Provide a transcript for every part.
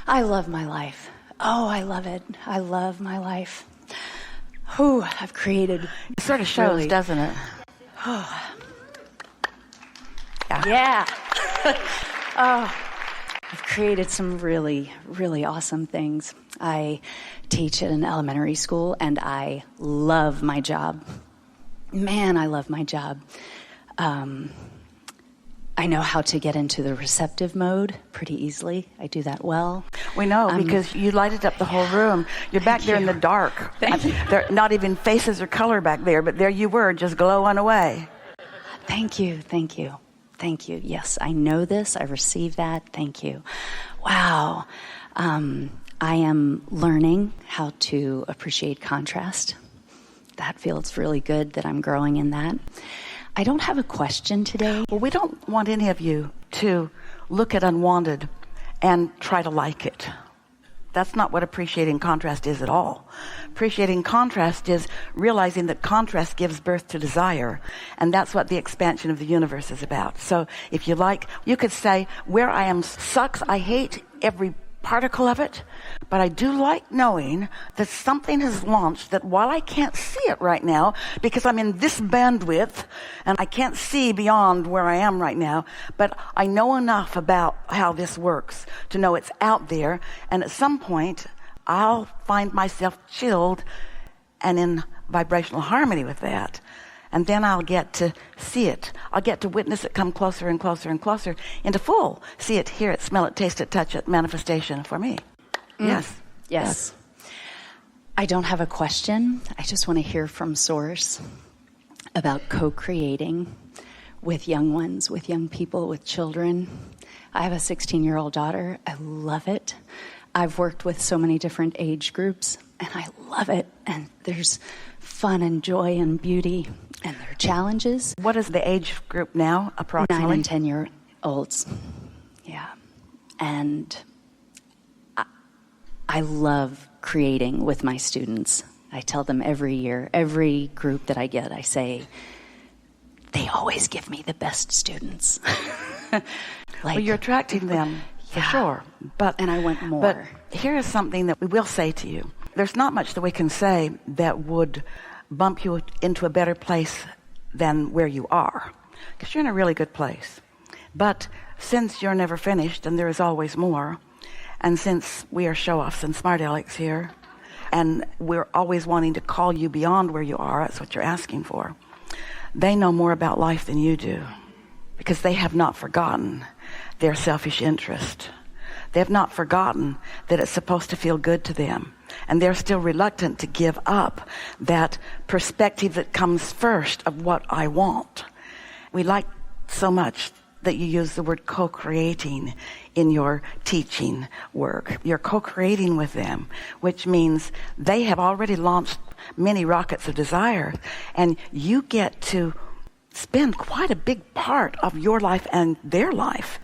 I love my life. Oh, I love it. I love my life. Whew, I've created... It sort of shows, really, doesn't it? Oh. Yeah. Oh, I've created some really, really awesome things. I teach at an elementary school, and I love my job. Man, I love my job. I know how to get into the receptive mode pretty easily. I do that well. We know, because you lighted up the whole room. You're back there in the dark. There are not even faces or color back there, but there you were, just glowing away. Thank you, thank you, thank you. Yes, I know this. I receive that. Thank you. Wow. I am learning how to appreciate contrast. That feels really good that I'm growing in that. I don't have a question today. Well, we don't want any of you to look at unwanted and try to like it. That's not what appreciating contrast is at all. Appreciating contrast is realizing that contrast gives birth to desire, and that's what the expansion of the universe is about. So if you like, you could say, where I am sucks, I hate every particle of it, but I do like knowing that something has launched that while I can't see it right now because I'm in this bandwidth and I can't see beyond where I am right now, but I know enough about how this works to know it's out there, and at some point I'll find myself chilled and in vibrational harmony with that. And then I'll get to see it. I'll get to witness it come closer and closer and closer into full. See it, hear it, smell it, taste it, touch it, manifestation for me. Yes. I don't have a question. I just want to hear from Source about co-creating with young ones, with young people, with children. I have a 16-year-old daughter. I love it. I've worked with so many different age groups, and I love it. And there's fun and joy and beauty, and there are challenges. What is the age group now, approximately? 9 and 10-year-olds. Yeah. And I love creating with my students. I tell them every year, every group that I get, I say, they always give me the best students. Well, you're attracting them, for sure. And I want more. But here is something that we will say to you. There's not much that we can say that would bump you into a better place than where you are, because you're in a really good place. But since you're never finished and there is always more, and since we are show-offs and smart alecks here, and we're always wanting to call you beyond where you are, that's what you're asking for, they know more about life than you do, because they have not forgotten their selfish interest. They have not forgotten that it's supposed to feel good to them. And they're still reluctant to give up that perspective that comes first of what I want. We like so much that you use the word co-creating in your teaching work. You're co-creating with them, which means they have already launched many rockets of desire, and you get to spend quite a big part of your life and their life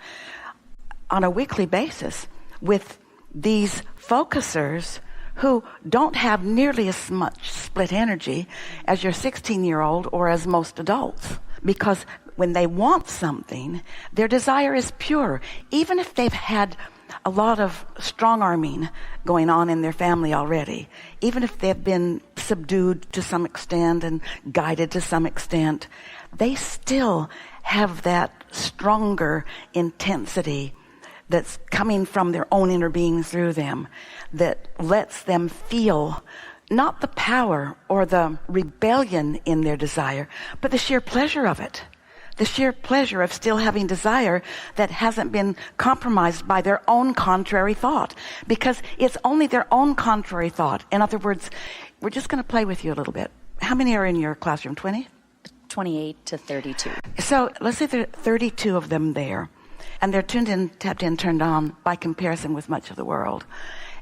on a weekly basis with these focusers who don't have nearly as much split energy as your 16-year-old or as most adults. Because when they want something, their desire is pure. Even if they've had a lot of strong-arming going on in their family already, even if they've been subdued to some extent and guided to some extent, they still have that stronger intensity that's coming from their own inner being through them, that lets them feel not the power or the rebellion in their desire, but the sheer pleasure of it. The sheer pleasure of still having desire that hasn't been compromised by their own contrary thought, because it's only their own contrary thought. In other words, we're just going to play with you a little bit. How many are in your classroom? 20? 28 to 32. So let's say there are 32 of them there, and they're tuned in, tapped in, turned on by comparison with much of the world.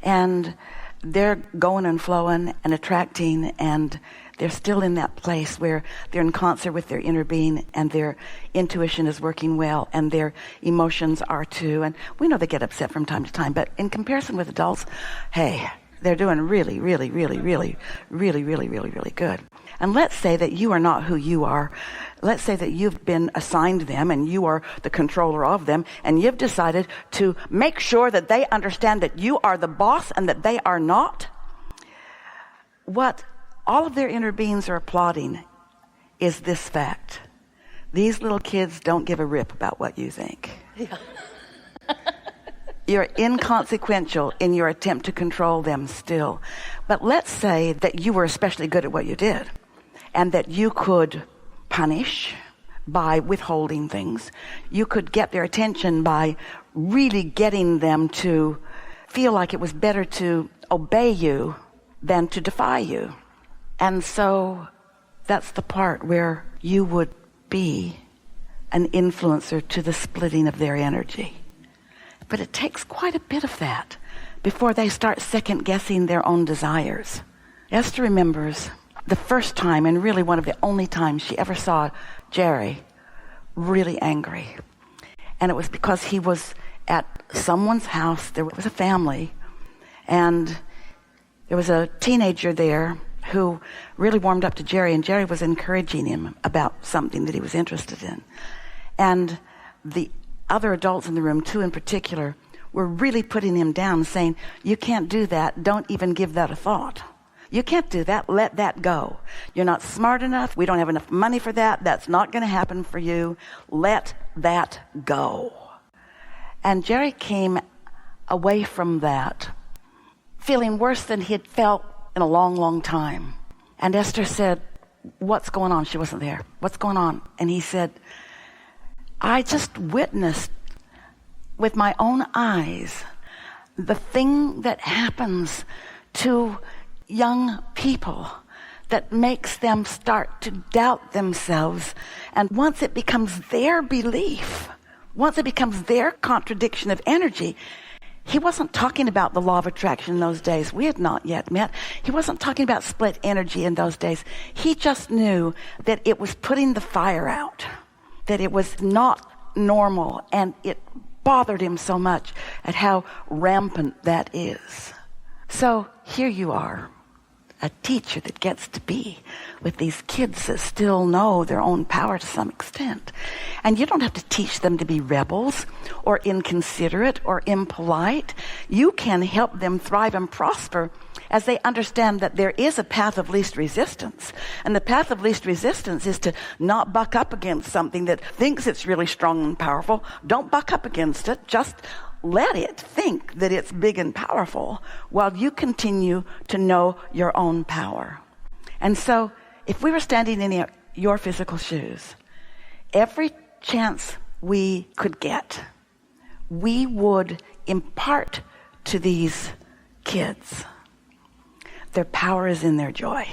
And they're going and flowing and attracting, and they're still in that place where they're in concert with their inner being, and their intuition is working well, and their emotions are too. And we know they get upset from time to time, but in comparison with adults, hey, They're doing really, really, really, really, really, really, really, really good. And let's say that you are not who you are. Let's say that you've been assigned them and you are the controller of them, and you've decided to make sure that they understand that you are the boss and that they are not. What all of their inner beings are applauding is this fact. These little kids don't give a rip about what you think. Yeah. You're inconsequential in your attempt to control them still. But let's say that you were especially good at what you did, and that you could punish by withholding things. You could get their attention by really getting them to feel like it was better to obey you than to defy you. And so that's the part where you would be an influencer to the splitting of their energy. But it takes quite a bit of that before they start second-guessing their own desires. Esther remembers the first time, and really one of the only times she ever saw Jerry really angry. And it was because he was at someone's house. There was a family, and there was a teenager there who really warmed up to Jerry, and Jerry was encouraging him about something that he was interested in. And the other adults in the room, two in particular, were really putting him down, saying, you can't do that. Don't even give that a thought. You can't do that. Let that go. You're not smart enough. We don't have enough money for that. That's not going to happen for you. Let that go. And Jerry came away from that feeling worse than he'd felt in a long, long time. And Esther said, what's going on? She wasn't there. What's going on? And he said, I just witnessed with my own eyes the thing that happens to young people that makes them start to doubt themselves. And once it becomes their belief, once it becomes their contradiction of energy, he wasn't talking about the law of attraction in those days. We had not yet met. He wasn't talking about split energy in those days. He just knew that it was putting the fire out, that it was not normal, and it bothered him so much at how rampant that is. So here you are, a teacher that gets to be with these kids that still know their own power to some extent. And you don't have to teach them to be rebels or inconsiderate or impolite. You can help them thrive and prosper as they understand that there is a path of least resistance. And the path of least resistance is to not buck up against something that thinks it's really strong and powerful. Don't buck up against it. Just let it think that it's big and powerful while you continue to know your own power. And so if we were standing in your physical shoes, every chance we could get, we would impart to these kids. Their power is in their joy.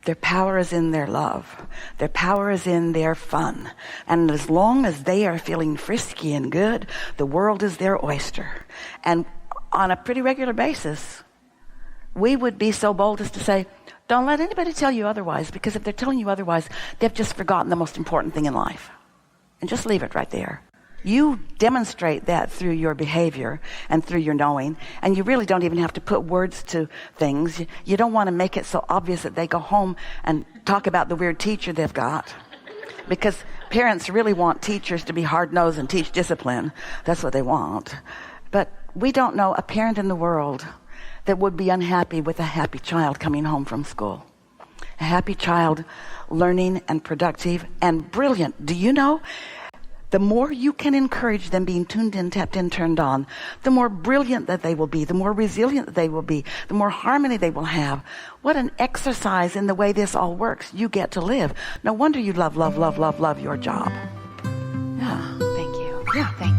Their power is in their love. Their power is in their fun. And as long as they are feeling frisky and good, the world is their oyster. And on a pretty regular basis, we would be so bold as to say, don't let anybody tell you otherwise, because if they're telling you otherwise, they've just forgotten the most important thing in life. And just leave it right there. You demonstrate that through your behavior and through your knowing, and you really don't even have to put words to things. You don't want to make it so obvious that they go home and talk about the weird teacher they've got, because parents really want teachers to be hard-nosed and teach discipline. That's what they want. But we don't know a parent in the world that would be unhappy with a happy child coming home from school. A happy child, learning and productive and brilliant. Do you know? The more you can encourage them being tuned in, tapped in, turned on, the more brilliant that they will be, the more resilient that they will be, the more harmony they will have. What an exercise in the way this all works. You get to live. No wonder you love your job. Yeah. Thank you. Yeah. Thank you.